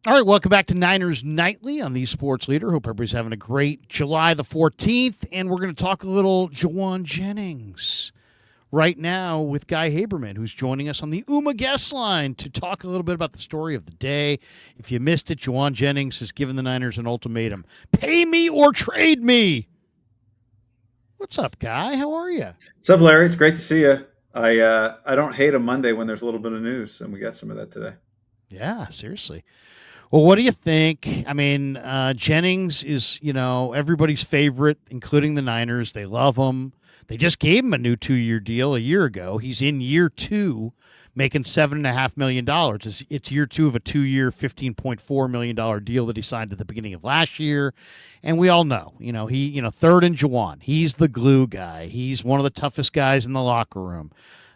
All right, welcome back to Niners Nightly on the Sports Leader. Hope everybody's having a great July the 14th, and we're going to talk a little Jawan Jennings right now with Guy Haberman, who's joining us on the UMA guest line to talk a little bit about the story of the day. If you missed it, Jawan Jennings has given the Niners an ultimatum: pay me or trade me. What's up, Guy? How are you? What's up, Larry? It's great to see you. I don't hate a Monday when there's a little bit of news, and we got some of that today. Yeah, seriously. Well, what do you think? I mean, Jennings is, everybody's favorite, including the Niners. They love him. They just gave him a new 2-year deal a year ago. He's in year two, making $7.5 million. It's year two of a 2-year, $15.4 million deal that he signed at the beginning of last year. And we all know, third in Jawan. He's the glue guy. He's one of the toughest guys in the locker room.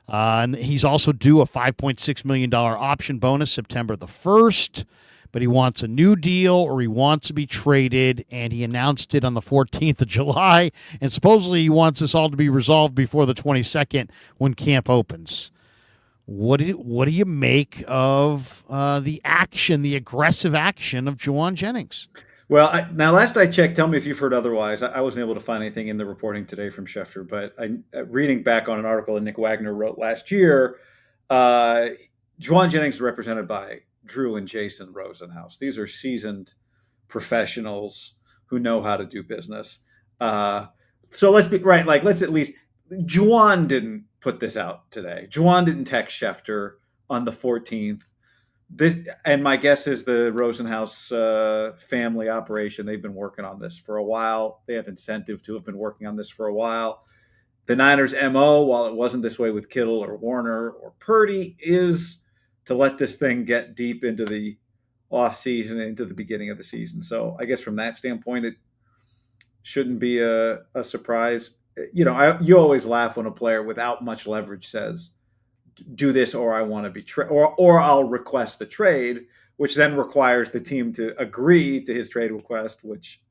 And he's also due a $5.6 million option bonus September the 1st, but he wants a new deal or he wants to be traded, and he announced it on the 14th of July, and supposedly he wants this all to be resolved before the 22nd when camp opens. What do you make of the aggressive action of Jawan Jennings? Well, now last I checked, tell me if you've heard otherwise. I wasn't able to find anything in the reporting today from Schefter, but reading back on an article that Nick Wagner wrote last year, uh, Jawan Jennings is represented by Drew and Jason Rosenhaus. These are seasoned professionals who know how to do business. Uh, so let's be right. Like, let's at least Jawan didn't put this out today. Jawan didn't text Schefter on the 14th. This, and my guess is the Rosenhaus family operation. They've been working on this for a while. They have incentive to have been working on this for a while. The Niners' MO, while it wasn't this way with Kittle or Warner or Purdy, is to let this thing get deep into the offseason, into the beginning of the season. So I guess from that standpoint, it shouldn't be a surprise. You always laugh when a player without much leverage says, do this or I want to be or I'll request a trade, which then requires the team to agree to his trade request, which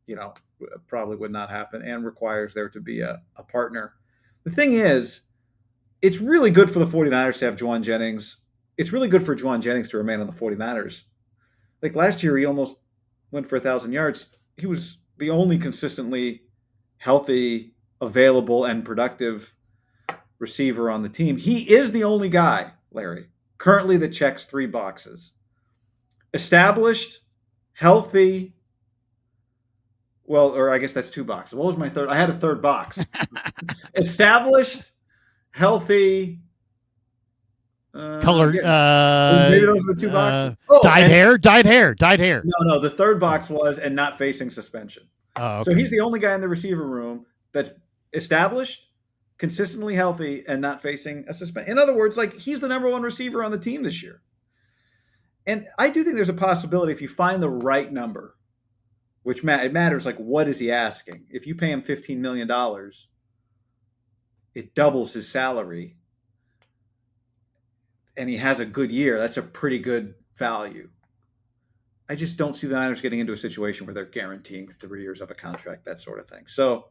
you know probably would not happen, and requires there to be a partner. The thing is, it's really good for the 49ers to have Jawan Jennings. It's really good for Jawan Jennings to remain on the 49ers. Like last year, he almost went for 1,000 yards. He was the only consistently healthy, available, and productive receiver on the team. He is the only guy, Larry, currently that checks three boxes: established, healthy. Well, or I guess that's two boxes. What was my third? I had a third box. Established, healthy. Color, Maybe those are the two boxes. Oh, dyed hair, dyed hair, dyed hair. No. The third box was and not facing suspension. Oh, So okay. he's the only guy in the receiver room that's established, consistently healthy, and not facing a suspension. In other words, like he's the number one receiver on the team this year. And I do think there's a possibility if you find the right number, which it matters, like what is he asking? If you pay him $15 million, it doubles his salary, and he has a good year. That's a pretty good value. I just don't see the Niners getting into a situation where they're guaranteeing 3 years of a contract, that sort of thing. So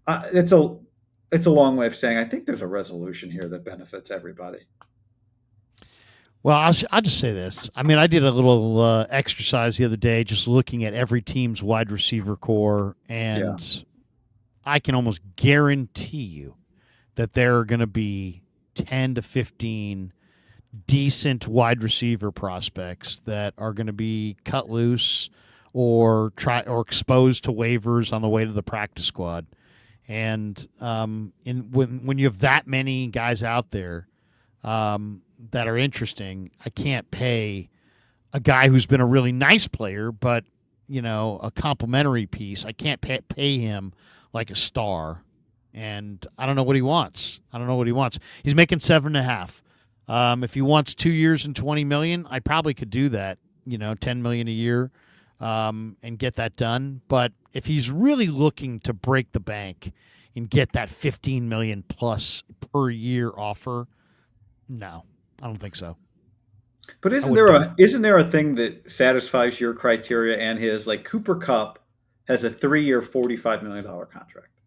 it's a long way of saying I think there's a resolution here that benefits everybody. Well, I'll just say this. I mean, I did a little exercise the other day just looking at every team's wide receiver core, Yeah. and I can almost guarantee you that there are going to be 10 to 15 decent wide receiver prospects that are going to be cut loose or exposed to waivers on the way to the practice squad. And when you have that many guys out there that are interesting, I can't pay a guy who's been a really nice player, but a complimentary piece. I can't pay him like a star, and I don't know what he wants. He's making 7.5. If he wants 2 years and 20 million, I probably could do that. 10 million a year, and get that done. But if he's really looking to break the bank and get that 15 million plus per year offer, no, I don't think so. But I wouldn't do it. isn't there a thing that satisfies your criteria and his? Like Cooper Kupp has a 3 year, $45 million contract,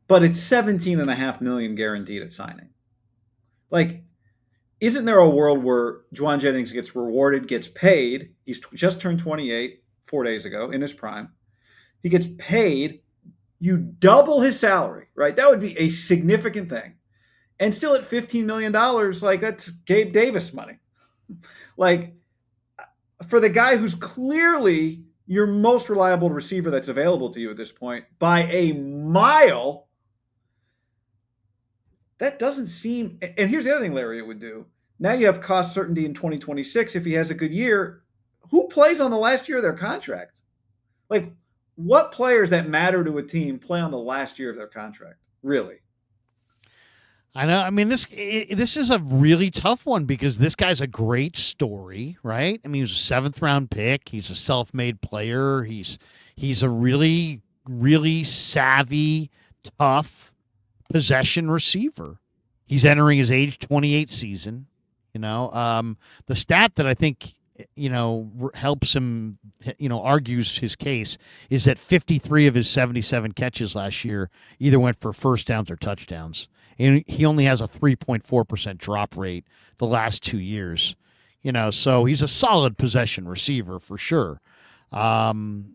but it's 17.5 million guaranteed at signing. Like isn't there a world where Jawan Jennings gets rewarded, gets paid? He's just turned 28 4 days ago in his prime. He gets paid. You double his salary, right? That would be a significant thing. And still at $15 million, like that's Gabe Davis money. Like for the guy who's clearly your most reliable receiver that's available to you at this point by a mile, that doesn't seem. And here's the other thing Larry would do. Now you have cost certainty in 2026 if he has a good year. Who plays on the last year of their contract? Like, what players that matter to a team play on the last year of their contract? Really? I know. I mean, this is a really tough one because this guy's a great story, right? I mean, he was a seventh round pick. He's a self made player. He's a really savvy, tough possession receiver. He's entering his age 28 season. The stat that I think helps him, argues his case is that 53 of his 77 catches last year either went for first downs or touchdowns. And he only has a 3.4% drop rate the last 2 years. So he's a solid possession receiver for sure. And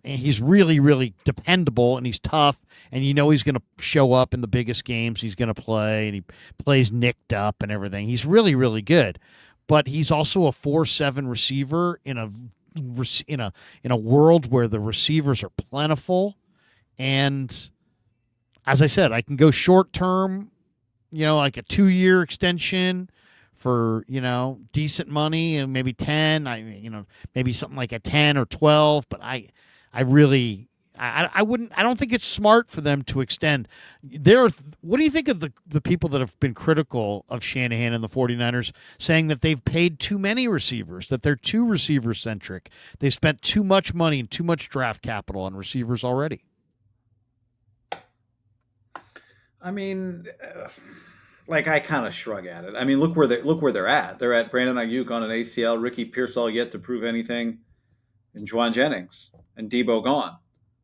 he's really, really dependable, and he's tough, and he's going to show up in the biggest games he's going to play, and he plays nicked up and everything. He's really, really good, but he's also a 4-7 receiver in a world where the receivers are plentiful, and as I said, I can go short term, like a 2-year extension for decent money and maybe 10. Maybe something like a 10 or 12. But I wouldn't. I don't think it's smart for them to extend. What do you think of the people that have been critical of Shanahan and the 49ers, saying that they've paid too many receivers, that they're too receiver centric, they spent too much money and too much draft capital on receivers already? I mean, like I kind of shrug at it. I mean, look where they're at. They're at Brandon Aiyuk on an ACL, Ricky Pearsall yet to prove anything, and Jauan Jennings and Debo gone.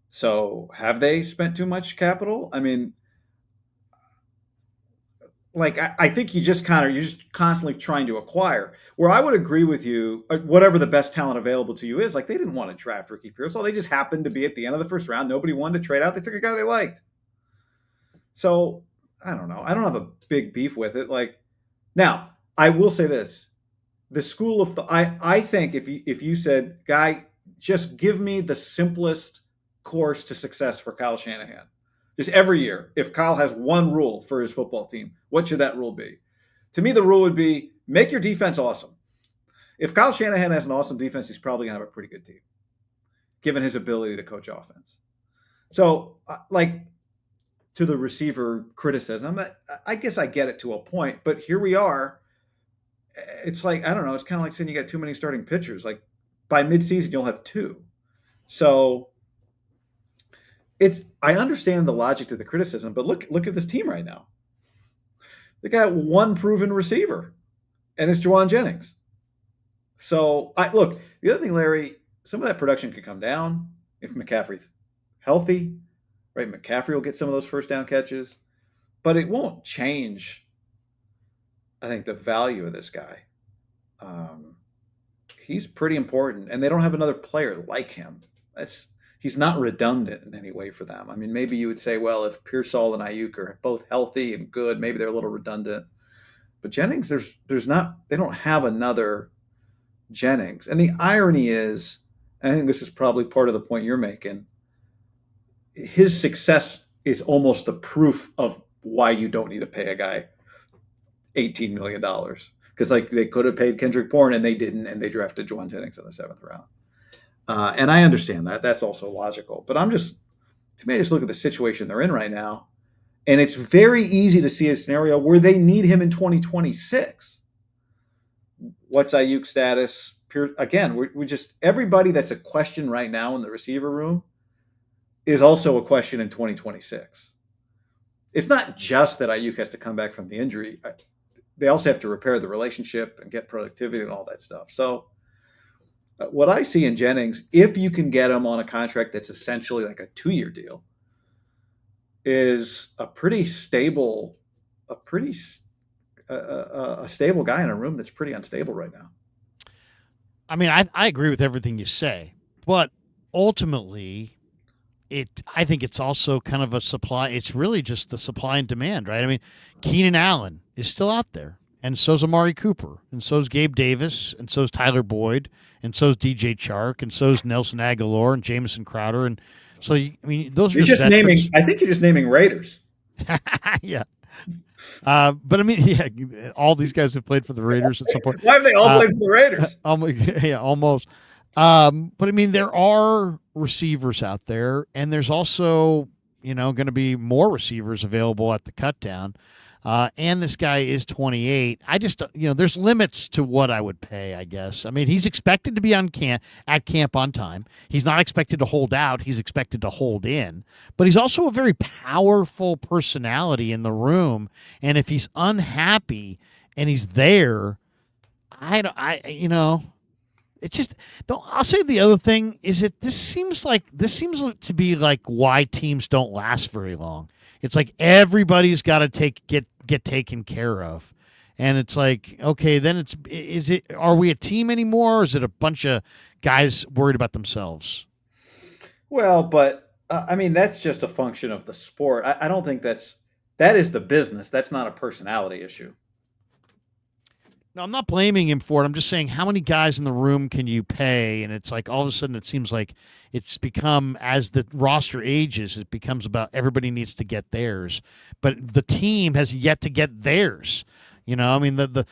So have they spent too much capital? I mean, like I think you're just constantly trying to acquire. Where I would agree with you, whatever the best talent available to you is, like they didn't want to draft Ricky Pearsall. They just happened to be at the end of the first round. Nobody wanted to trade out. They took a guy they liked. So I don't know. I don't have a big beef with it. Like now, I will say this: the school of I think if you said, "Guy, just give me the simplest course to success for Kyle Shanahan," just every year, if Kyle has one rule for his football team, what should that rule be? To me, the rule would be make your defense awesome. If Kyle Shanahan has an awesome defense, he's probably gonna have a pretty good team, given his ability to coach offense. So, like to the receiver criticism, I guess I get it to a point, but here we are. It's like, I don't know, it's kind of like saying you got too many starting pitchers. Like by midseason, you'll have two. So I understand the logic to the criticism, but look at this team right now. They got one proven receiver, and it's Jawan Jennings. So look, the other thing, Larry, some of that production could come down if McCaffrey's healthy, right? McCaffrey will get some of those first down catches, but it won't change, I think, the value of this guy. He's pretty important, and they don't have another player like him. He's not redundant in any way for them. I mean, maybe you would say, well, if Pearsall and Aiyuk are both healthy and good, maybe they're a little redundant. But Jennings, there's not. They don't have another Jennings. And the irony is, I think this is probably part of the point you're making. His success is almost the proof of why you don't need to pay a guy $18 million. Because like they could have paid Kendrick Bourne and they didn't, and they drafted Jawan Jennings in the 7th round. And I understand that. That's also logical. But I just look at the situation they're in right now, and it's very easy to see a scenario where they need him in 2026. What's Aiyuk's status? Again, we just everybody that's a question right now in the receiver room is also a question in 2026. It's not just that Aiyuk has to come back from the injury. They also have to repair the relationship and get productivity and all that stuff. So what I see in Jennings, if you can get him on a contract that's essentially like a 2-year deal, is a pretty stable, a stable guy in a room that's pretty unstable right now. I mean, I agree with everything you say, but ultimately, I think it's also kind of a supply. It's really just the supply and demand, right? I mean, Keenan Allen is still out there, and so's Amari Cooper, and so's Gabe Davis, and so's Tyler Boyd, and so's DJ Chark, and so's Nelson Aguilar and Jamison Crowder, and so I mean, those are You're just just naming. veterans. I think you're just naming Raiders. Yeah. But I mean, yeah, all these guys have played for the Raiders at some point. Why have they all played for the Raiders? Yeah, almost. But I mean, there are receivers out there, and there's also, going to be more receivers available at the cut down. And this guy is 28. I just, there's limits to what I would pay, I guess. I mean, he's expected to be at camp on time. He's not expected to hold out. He's expected to hold in. But he's also a very powerful personality in the room. And if he's unhappy and he's there, it just. I'll say the other thing is that this seems to be like why teams don't last very long. It's like everybody's got to get taken care of, and it's like, okay, then are we a team anymore, or is it a bunch of guys worried about themselves? Well, but I mean, that's just a function of the sport. I don't think that is the business. That's not a personality issue. No, I'm not blaming him for it. I'm just saying, how many guys in the room can you pay? And it's like all of a sudden, it seems like it's become, as the roster ages, it becomes about everybody needs to get theirs, but the team has yet to get theirs. I mean, the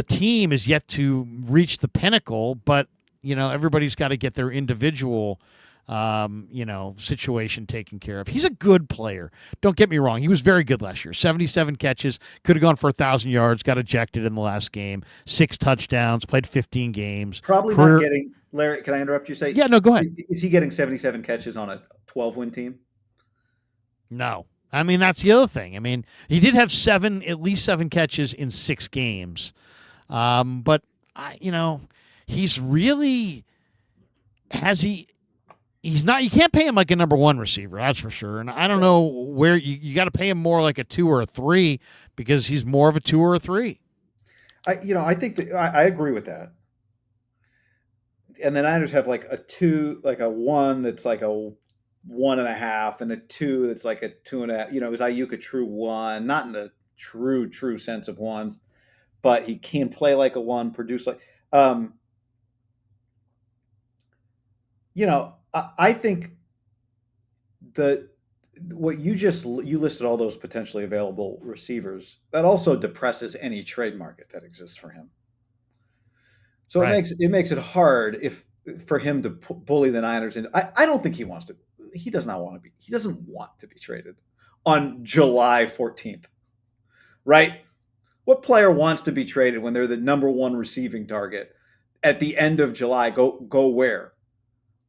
team is yet to reach the pinnacle, but everybody's got to get their individual situation taken care of. He's a good player. Don't get me wrong. He was very good last year. 77 catches, could have gone for 1,000 yards, got ejected in the last game, 6 touchdowns, played 15 games. Probably not getting, Larry, can I interrupt you? Yeah, no, go ahead. Is he getting 77 catches on a 12-win team? No. I mean, that's the other thing. I mean, he did have at least 7 catches in 6 games. But, he's really, he's not. You can't pay him like a number 1 receiver, that's for sure. And I don't know where you got to pay him more like a 2 or a 3, because he's more of a 2 or a 3. I think that I agree with that. And the Niners have like a 2, like a 1 that's like a 1.5, and a 2 that's like a 2.5. Is Aiyuk a true 1? Not in the true sense of ones, but he can play like a 1, produce like. I think what you listed, all those potentially available receivers, that also depresses any trade market that exists for him. So right. it makes it hard for him to bully the Niners. And I don't think he wants to. He does not want to be. He doesn't want to be traded on July 14th, right? What player wants to be traded when they're the number 1 receiving target at the end of July? Go where?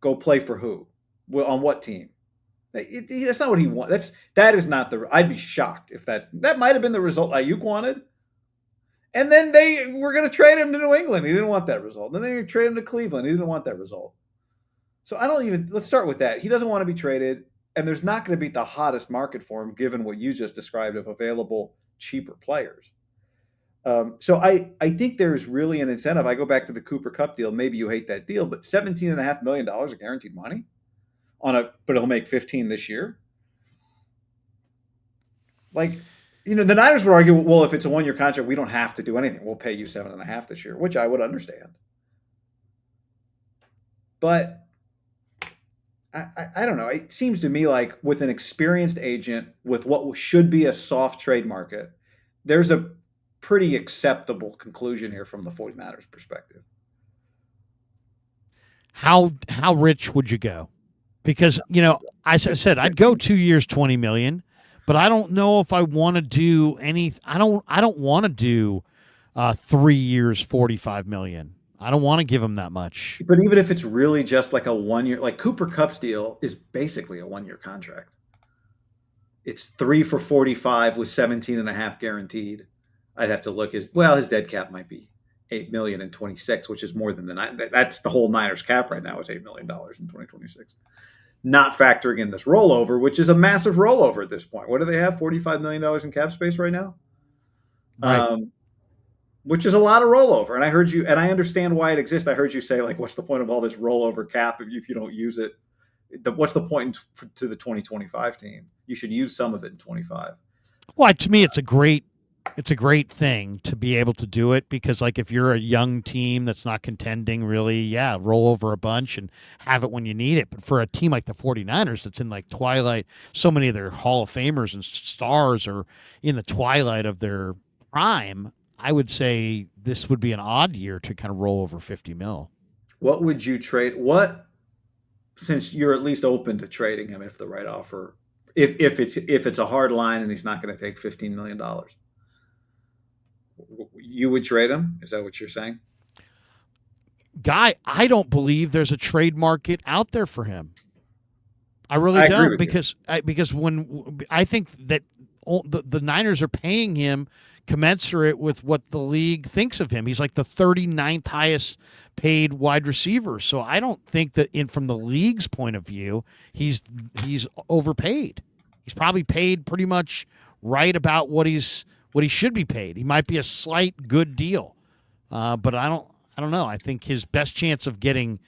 Go play for who? On what team? That's not what he wants. That is not the. I'd be shocked if that might have been the result Aiyuk wanted. And then they were going to trade him to New England. He didn't want that result. Then they were going to trade him to Cleveland. He didn't want that result. So let's start with that. He doesn't want to be traded, and there's not going to be the hottest market for him, given what you just described of available cheaper players. So I think there's really an incentive. I go back to the Cooper Kupp deal. Maybe you hate that deal, but $17.5 million of guaranteed money but he'll make 15 this year. Like, the Niners would argue, well, if it's a 1-year contract, we don't have to do anything. We'll pay you 7.5 this year, which I would understand. But I don't know. It seems to me like with an experienced agent, with what should be a soft trade market, there's a pretty acceptable conclusion here from the 49ers perspective. How rich would you go? Because, I said I'd go 2 years, $20 million, but I don't know if I want to do I don't want to do 3 years, $45 million. I don't want to give him that much. But even if it's really just like a 1 year, like Cooper Kupp's deal is basically a 1-year contract. It's 3 for 45 with 17.5 guaranteed. I'd have to look. His dead cap might be $8 million in 26, which is more than that's the whole Niners cap right now is $8 million in 2026. Not factoring in this rollover, which is a massive rollover at this point. What do they have? $45 million in cap space right now. Right. which is a lot of rollover. And I heard you, and I understand why it exists. I heard you say, like, what's the point of all this rollover cap if you don't use it? What's the point to the 2025 team? You should use some of it in 25. Well, to me, it's a great thing to be able to do it because, like, if you're a young team that's not contending really, yeah, roll over a bunch and have it when you need it. But for a team like the 49ers that's in, like, twilight, so many of their Hall of Famers and stars are in the twilight of their prime, I would say this would be an odd year to kind of roll over 50 mil. What would you trade? Since you're at least open to trading him if the right offer, if it's a hard line and he's not going to take $15 million, you would trade him? Is that what you're saying? Guy, I don't believe there's a trade market out there for him. I really don't because when I think that the Niners are paying him commensurate with what the league thinks of him. He's like the 39th highest paid wide receiver. So I don't think that from the league's point of view, he's overpaid. He's probably paid pretty much right about what he should be paid. He might be a slight good deal. But I don't know. I think his best chance of getting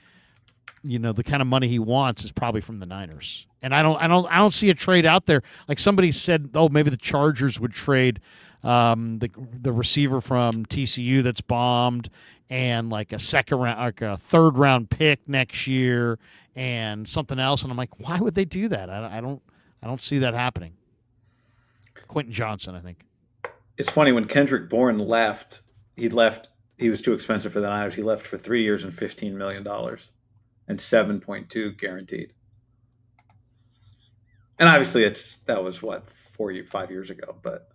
the kind of money he wants is probably from the Niners. And I don't see a trade out there. Like somebody said, oh, maybe the Chargers would trade the receiver from TCU that's bombed and like a third round pick next year and something else. And I'm like, why would they do that? I don't see that happening. Quentin Johnson, I think. It's funny when Kendrick Bourne left. He was too expensive for the Niners. He left for 3 years and $15 million and 7.2 guaranteed. And obviously that was 5 years ago, but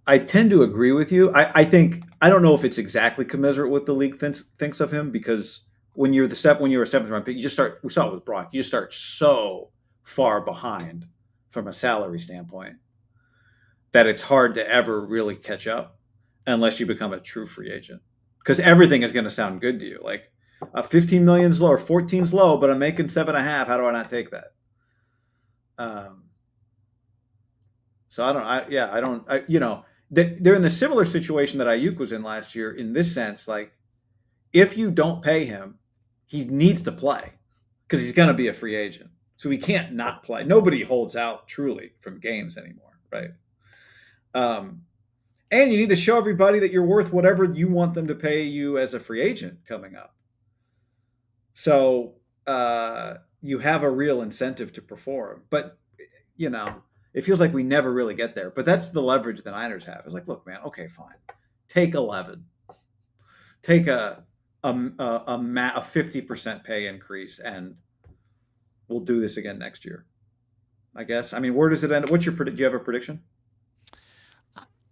I tend to agree with you. I think I don't know if it's exactly commensurate with the league thinks of him because when you're a seventh round pick, we saw it with Brock. You start so far behind from a salary standpoint that it's hard to ever really catch up unless you become a true free agent because everything is going to sound good to you. Like 15 million's low or 14's low, but I'm making 7.5. How do I not take that? So they're in the similar situation that Aiyuk was in last year in this sense. Like, if you don't pay him, he needs to play because he's going to be a free agent. So he can't not play. Nobody holds out truly from games anymore, right? And you need to show everybody that you're worth whatever you want them to pay you as a free agent coming up. So you have a real incentive to perform. But, it feels like we never really get there. But that's the leverage the Niners have. It's like, look, man, okay, fine. Take 11. Take a 50% pay increase, and we'll do this again next year, I guess. I mean, where does it end? Do you have a prediction?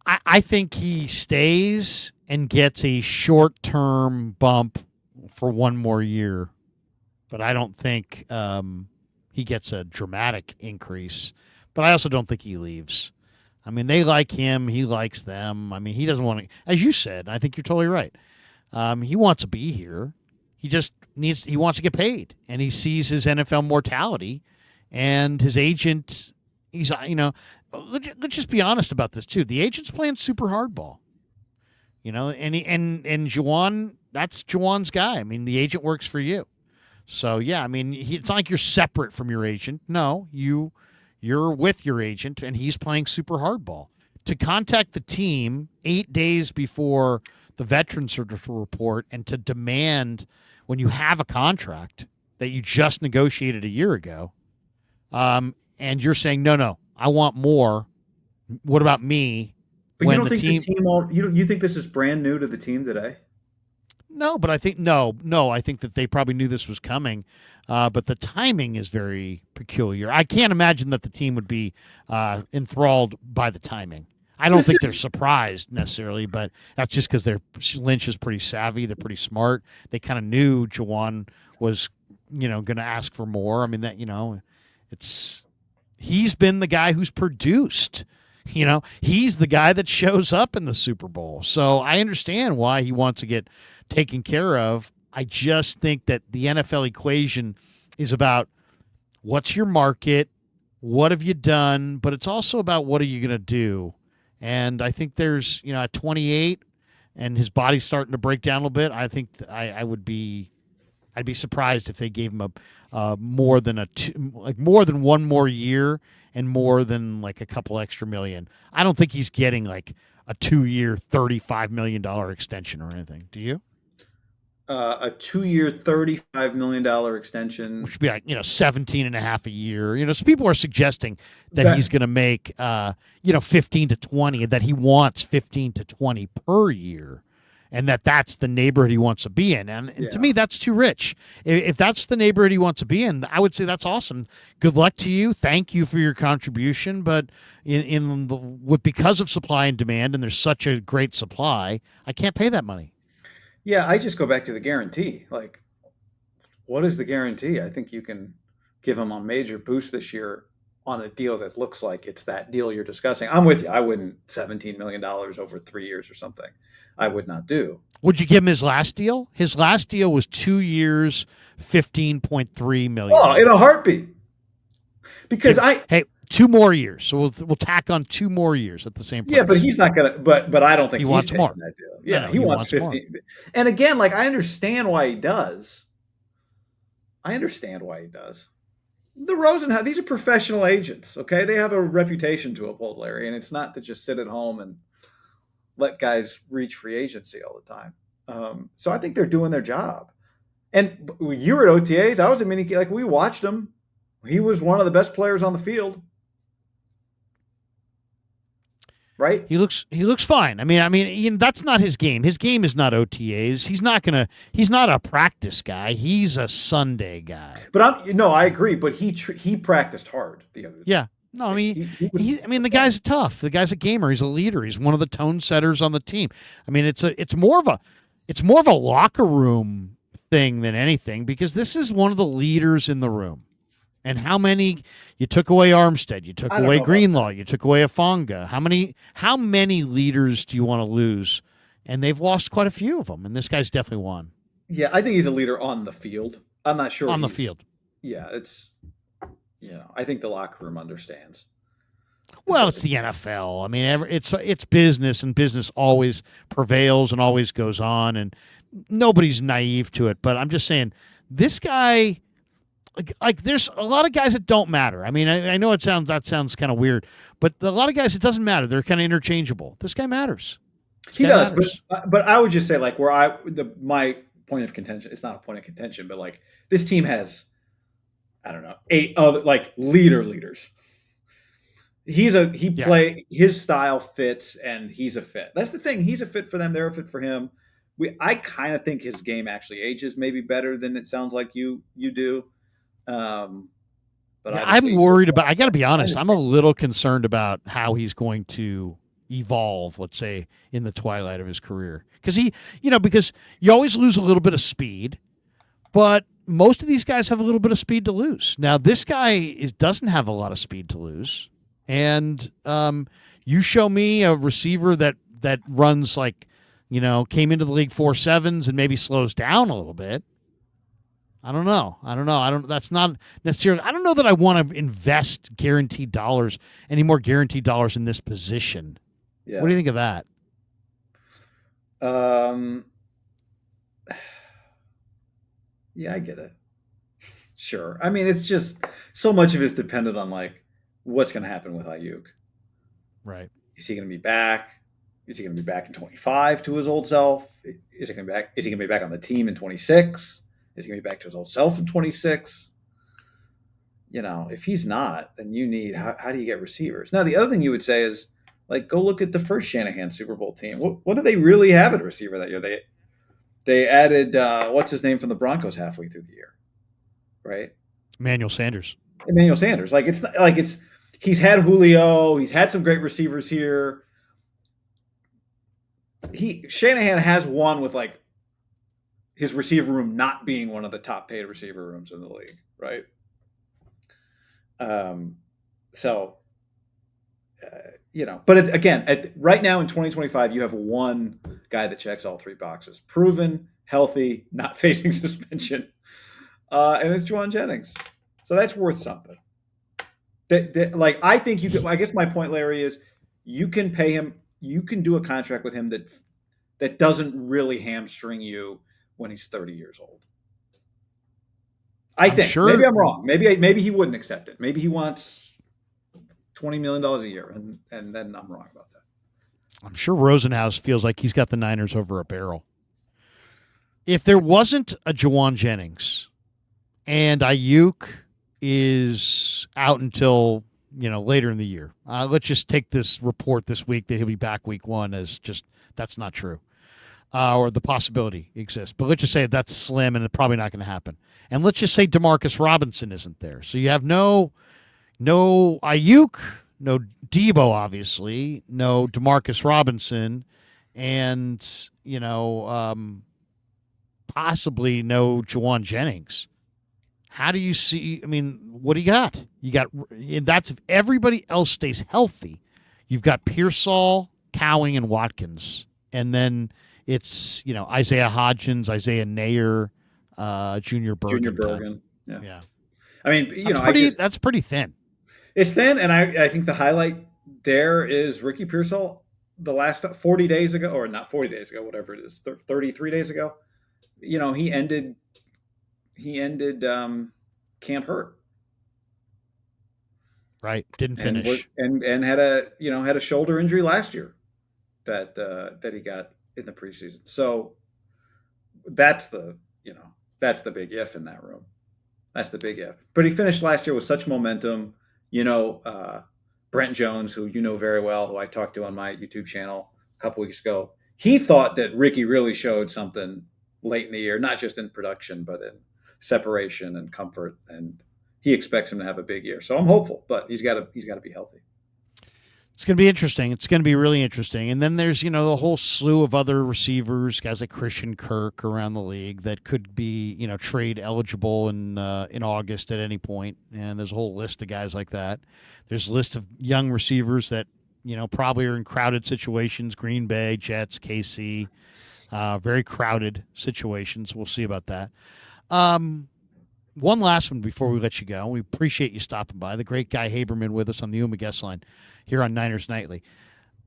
I think he stays and gets a short-term bump for one more year. But I don't think he gets a dramatic increase. But I also don't think he leaves. I mean, they like him. He likes them. I mean, he doesn't want to, as you said, I think you're totally right. He wants to be here. He just he wants to get paid. And he sees his NFL mortality. And his agent, let's just be honest about this, too. The agent's playing super hardball. And Jawan, that's Jawan's guy. I mean, the agent works for you. So, yeah, I mean, it's not like you're separate from your agent. No, you're with your agent, and he's playing super hardball. To contact the team 8 days before the veteran certificate report and to demand when you have a contract that you just negotiated a year ago, and you're saying, no, I want more. What about me? But you don't think the team you think this is brand new to the team today? No, but I think I think that they probably knew this was coming, but the timing is very peculiar. I can't imagine that the team would be enthralled by the timing. I don't think they're surprised necessarily, but that's just because Lynch is pretty savvy. They're pretty smart. They kind of knew Jawan was, going to ask for more. I mean he's been the guy who's produced. He's the guy that shows up in the Super Bowl. So I understand why he wants to get taken care of. I just think that the NFL equation is about what's your market, what have you done, but it's also about what are you going to do. And I think there's, at 28 and his body's starting to break down a little bit, I think I'd be surprised if they gave him a more than more than one more year and more than like a couple extra million. I don't think he's getting like a 2-year, $35 million extension or anything. Do you? A 2-year, $35 million extension. Which would be like 17 and a half a year. So people are suggesting that he's That going to make 15 to 20, and that he wants 15 to 20 per year, and that's the neighborhood he wants to be in. And to me, that's too rich. If that's the neighborhood he wants to be in, I would say that's awesome. Good luck to you. Thank you for your contribution. But because of supply and demand, and there's such a great supply, I can't pay that money. Yeah, I just go back to the guarantee. Like, what is the guarantee? I think you can give him a major boost this year on a deal that looks like it's that deal you're discussing. I'm with you. I wouldn't $17 million over 3 years or something. I would not do. Would you give him his last deal? His last deal was 2 years, $15.3 million. Oh, in a heartbeat. Because hey, 2 more years. So we'll tack on 2 more years at the same price. Yeah, but he's not gonna. But I don't think he wants more. That deal. Yeah, no, he wants 15. More. And again, like I understand why he does. The Rosenhaus, these are professional agents. Okay, they have a reputation to uphold, Larry, and it's not to just sit at home and let guys reach free agency all the time. So I think they're doing their job. And you were at OTAs. I was at mini. Like we watched him. He was one of the best players on the field. Right? He looks fine. I mean, that's not his game. His game is not OTAs. He's not a practice guy. He's a Sunday guy. But I agree. But he practiced hard the other day. Yeah. No, I mean, the guy's tough. The guy's a gamer. He's a leader. He's one of the tone setters on the team. I mean, it's more of a locker room thing than anything, because this is one of the leaders in the room. And how many you took away Armstead, you took away Greenlaw, you took away Afonga. How many leaders do you want to lose? And they've lost quite a few of them, and this guy's definitely one. Yeah, I think he's a leader on the field. I'm not sure on the field. Yeah, it's I think the locker room understands. Well, it's the NFL. I mean, it's business, and business always prevails and always goes on, and nobody's naive to it. But I'm just saying, this guy. Like there's a lot of guys that don't matter. I mean, I know that sounds kind of weird, but a lot of guys, it doesn't matter. They're kind of interchangeable. This guy matters. He does, but I would just say, like, my point of contention, it's not a point of contention, but like this team has, I don't know, 8 other like leaders. His style fits, and he's a fit. That's the thing. He's a fit for them. They're a fit for him. I kind of think his game actually ages maybe better than it sounds like you do. But I'm worried about. I got to be honest. I'm a little concerned about how he's going to evolve. Let's say in the twilight of his career, because because you always lose a little bit of speed, but most of these guys have a little bit of speed to lose. Now this guy doesn't have a lot of speed to lose, and you show me a receiver that runs like came into the league 4.7s and maybe slows down a little bit. I don't know. That's not necessarily. I don't know that I want to invest any more guaranteed dollars in this position. Yeah. What do you think of that? Yeah, I get it. Sure. I mean, it's just so much of it is dependent on like what's going to happen with Aiyuk. Right. Is he going to be back? Is he going to be back in 25 to his old self? Is he going to be back on the team in 26? Is he going to be back to his old self in 26? If he's not, then you need how do you get receivers? Now, the other thing you would say is like go look at the first Shanahan Super Bowl team. What do they really have at receiver that year? They added what's his name from the Broncos halfway through the year, right? Emmanuel Sanders. Like he's had Julio. He's had some great receivers here. Shanahan has won with like his receiver room not being one of the top paid receiver rooms in the league, right? But again, right now in 2025, you have one guy that checks all 3 boxes: proven, healthy, not facing suspension, and it's Jawan Jennings. So that's worth something. I think you could. I guess my point, Larry, is you can pay him. You can do a contract with him that doesn't really hamstring you when he's 30 years old. I I'm think maybe sure. I'm wrong. Maybe he wouldn't accept it. Maybe he wants $20 million a year, and then I'm wrong about that. I'm sure Rosenhaus feels like he's got the Niners over a barrel. If there wasn't a Jawan Jennings and Aiyuk is out until later in the year, let's just take this report this week that he'll be back week 1 as just that's not true, or the possibility exists. But let's just say that's slim and it's probably not going to happen. And let's just say Demarcus Robinson isn't there, so you have no Aiyuk, no Debo, obviously, no Demarcus Robinson, and possibly no Jawan Jennings. How do you see? I mean, what do you got? You got, and that's if everybody else stays healthy. You've got Pearsall, Cowing, and Watkins, and then it's Isaiah Hodgins, Isaiah Nayer, Junior Bergen. Junior Bergen, yeah. I mean, that's pretty thin. It's thin, and I think the highlight there is Ricky Pearsall. The last 40 days ago, or not 40 days ago, whatever it is, 33 days ago, he ended camp hurt. Right, didn't finish, and had a shoulder injury last year that he got in the preseason. So that's the big if in that room. That's the big if. But he finished last year with such momentum. Brent Jones, who you know very well, who I talked to on my YouTube channel a couple weeks ago, he thought that Ricky really showed something late in the year, not just in production, but in separation and comfort. And he expects him to have a big year. So I'm hopeful, but he's got to be healthy. It's going to be interesting. It's going to be really interesting. And then there's, the whole slew of other receivers, guys like Christian Kirk around the league that could be, trade eligible in August at any point. And there's a whole list of guys like that. There's a list of young receivers that, probably are in crowded situations. Green Bay, Jets, KC, very crowded situations. We'll see about that. One last one before we let you go. We appreciate you stopping by. The great Guy Haberman with us on the UMA guest line here on Niners Nightly.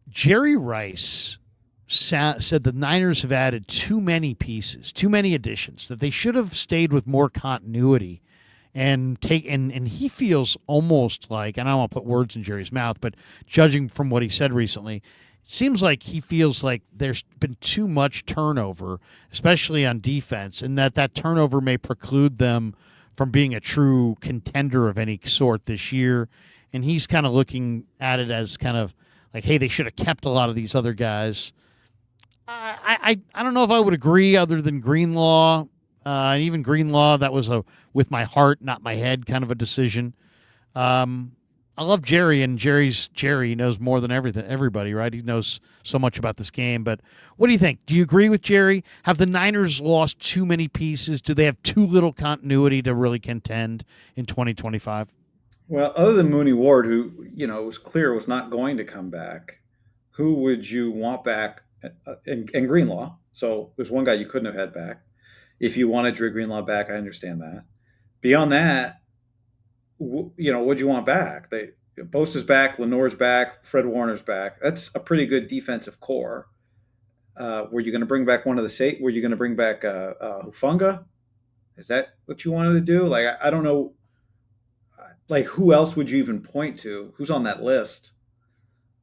Jerry Rice said the Niners have added too many pieces, too many additions, that they should have stayed with more continuity and he feels almost like, and I don't want to put words in Jerry's mouth, but judging from what he said recently, it seems like he feels like there's been too much turnover, especially on defense, and that turnover may preclude them from being a true contender of any sort this year. And he's kind of looking at it as kind of like, hey, they should have kept a lot of these other guys. I don't know if I would agree, other than Greenlaw. And even Greenlaw, that was a with my heart, not my head kind of a decision. I love Jerry, and Jerry knows more than everybody, right? He knows so much about this game. But what do you think? Do you agree with Jerry? Have the Niners lost too many pieces? Do they have too little continuity to really contend in 2025? Well, other than Mooney Ward, who it was clear was not going to come back, who would you want back? And Greenlaw. So there's one guy you couldn't have had back. If you wanted Drew Greenlaw back, I understand that. Beyond that, what'd you want back? Bosa's back, Lenore's back, Fred Warner's back. That's a pretty good defensive core. Were you going to bring back one of the Were you going to bring back Hufunga? Is that what you wanted to do? Like, I don't know. Like, who else would you even point to? Who's on that list?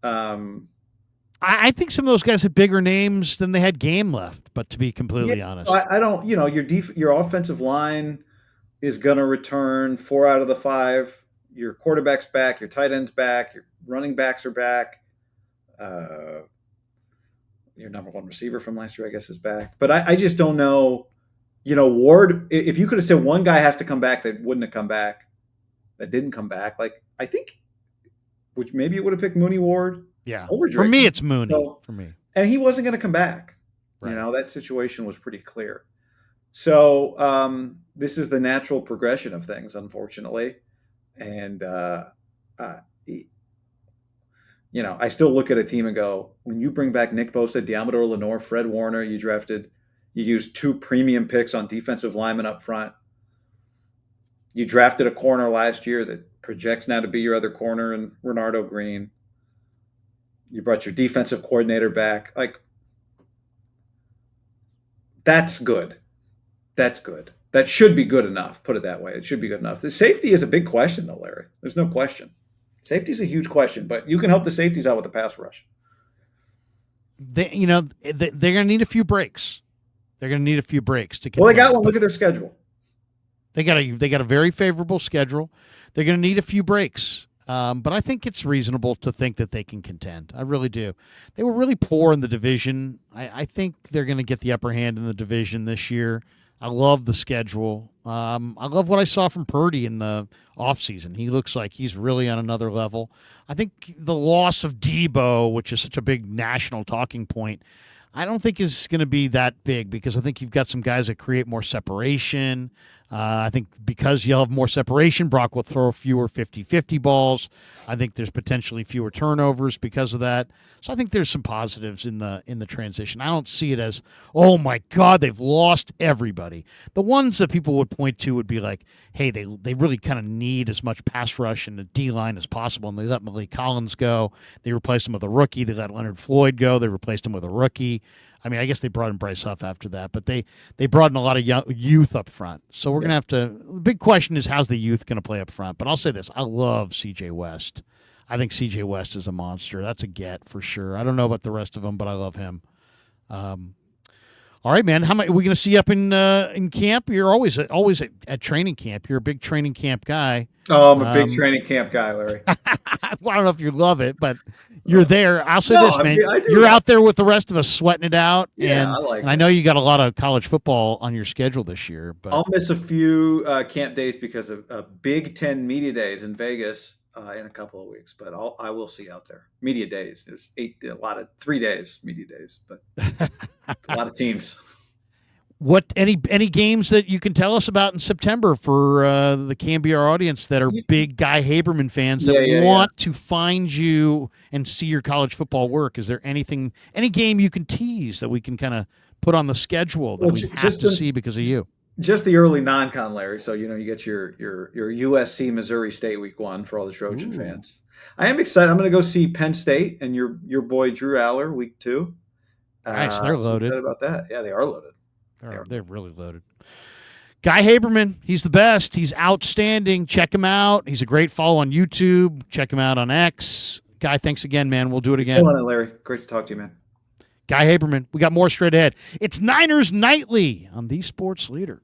I think some of those guys had bigger names than they had game left. But to be completely honest, I don't. Your offensive line is going to return 4 out of the 5. Your quarterback's back. Your tight end's back. Your running backs are back. Your number 1 receiver from last year, I guess, is back. But I just don't know. Ward. If you could have said one guy has to come back that wouldn't have come back, that didn't come back, like I think, which maybe it would have picked Mooney Ward. Yeah. Over Drake. For me, it's Mooney. For me, and he wasn't going to come back. Right. That situation was pretty clear. So this is the natural progression of things, unfortunately. And, I still look at a team and go, when you bring back Nick Bosa, Diamador Lenore, Fred Warner, you used 2 premium picks on defensive linemen up front. You drafted a corner last year that projects now to be your other corner in Renardo Green. You brought your defensive coordinator back. Like, that's good. That's good. That should be good enough. Put it that way. It should be good enough. The safety is a big question, though, Larry. There's no question. Safety is a huge question, but you can help the safeties out with the pass rush. They're going to need a few breaks. They're going to need a few breaks to. Well, they got one. Look at their schedule. They got a very favorable schedule. They're going to need a few breaks. But I think it's reasonable to think that they can contend. I really do. They were really poor in the division. I think they're going to get the upper hand in the division this year. I love the schedule. I love what I saw from Purdy in the offseason. He looks like he's really on another level. I think the loss of Debo, which is such a big national talking point, I don't think is going to be that big because I think you've got some guys that create more separation. I think because you'll have more separation, Brock will throw fewer 50-50 balls. I think there's potentially fewer turnovers because of that. So I think there's some positives in the transition. I don't see it as, oh my God, they've lost everybody. The ones that people would point to would be like, hey, they really kind of need as much pass rush and the D-line as possible, and they let Malik Collins go. They replaced him with a rookie. They let Leonard Floyd go. They replaced him with a rookie. I mean, I guess they brought in Bryce Huff after that, but they brought in a lot of youth up front. So we're going to have to – the big question is how's the youth going to play up front? But I'll say this. I love C.J. West. I think C.J. West is a monster. That's a get for sure. I don't know about the rest of them, but I love him. All right, man. How much are we going to see up in camp? You're always at training camp. You're a big training camp guy. Oh, I'm a big training camp guy, Larry. Well, I don't know if you love it, but you're there. I'll say this, man. I do. You're out there with the rest of us sweating it out. Yeah, and I know you got a lot of college football on your schedule this year. But I'll miss a few camp days because of Big Ten media days in Vegas in a couple of weeks. But I will see you out there. Media days. There's 3 days media days, but a lot of teams. What any games that you can tell us about in September for the KNBR audience that are big Guy Haberman fans that want to find you and see your college football work? Is there any game you can tease that we can kind of put on the schedule that we have to see because of you? Just the early non-con, Larry. So you get your USC Missouri State week 1 for all the Trojan fans. I am excited. I'm going to go see Penn State and your boy Drew Aller week 2. Nice, they're loaded. I'm excited about that. Yeah, they are loaded. They're really loaded. Guy Haberman, he's the best. He's outstanding. Check him out. He's a great follow on YouTube. Check him out on X. Guy, thanks again, man. We'll do it again. Killing it, Larry. Great to talk to you, man. Guy Haberman. We got more straight ahead. It's Niners Nightly on the Sports Leader.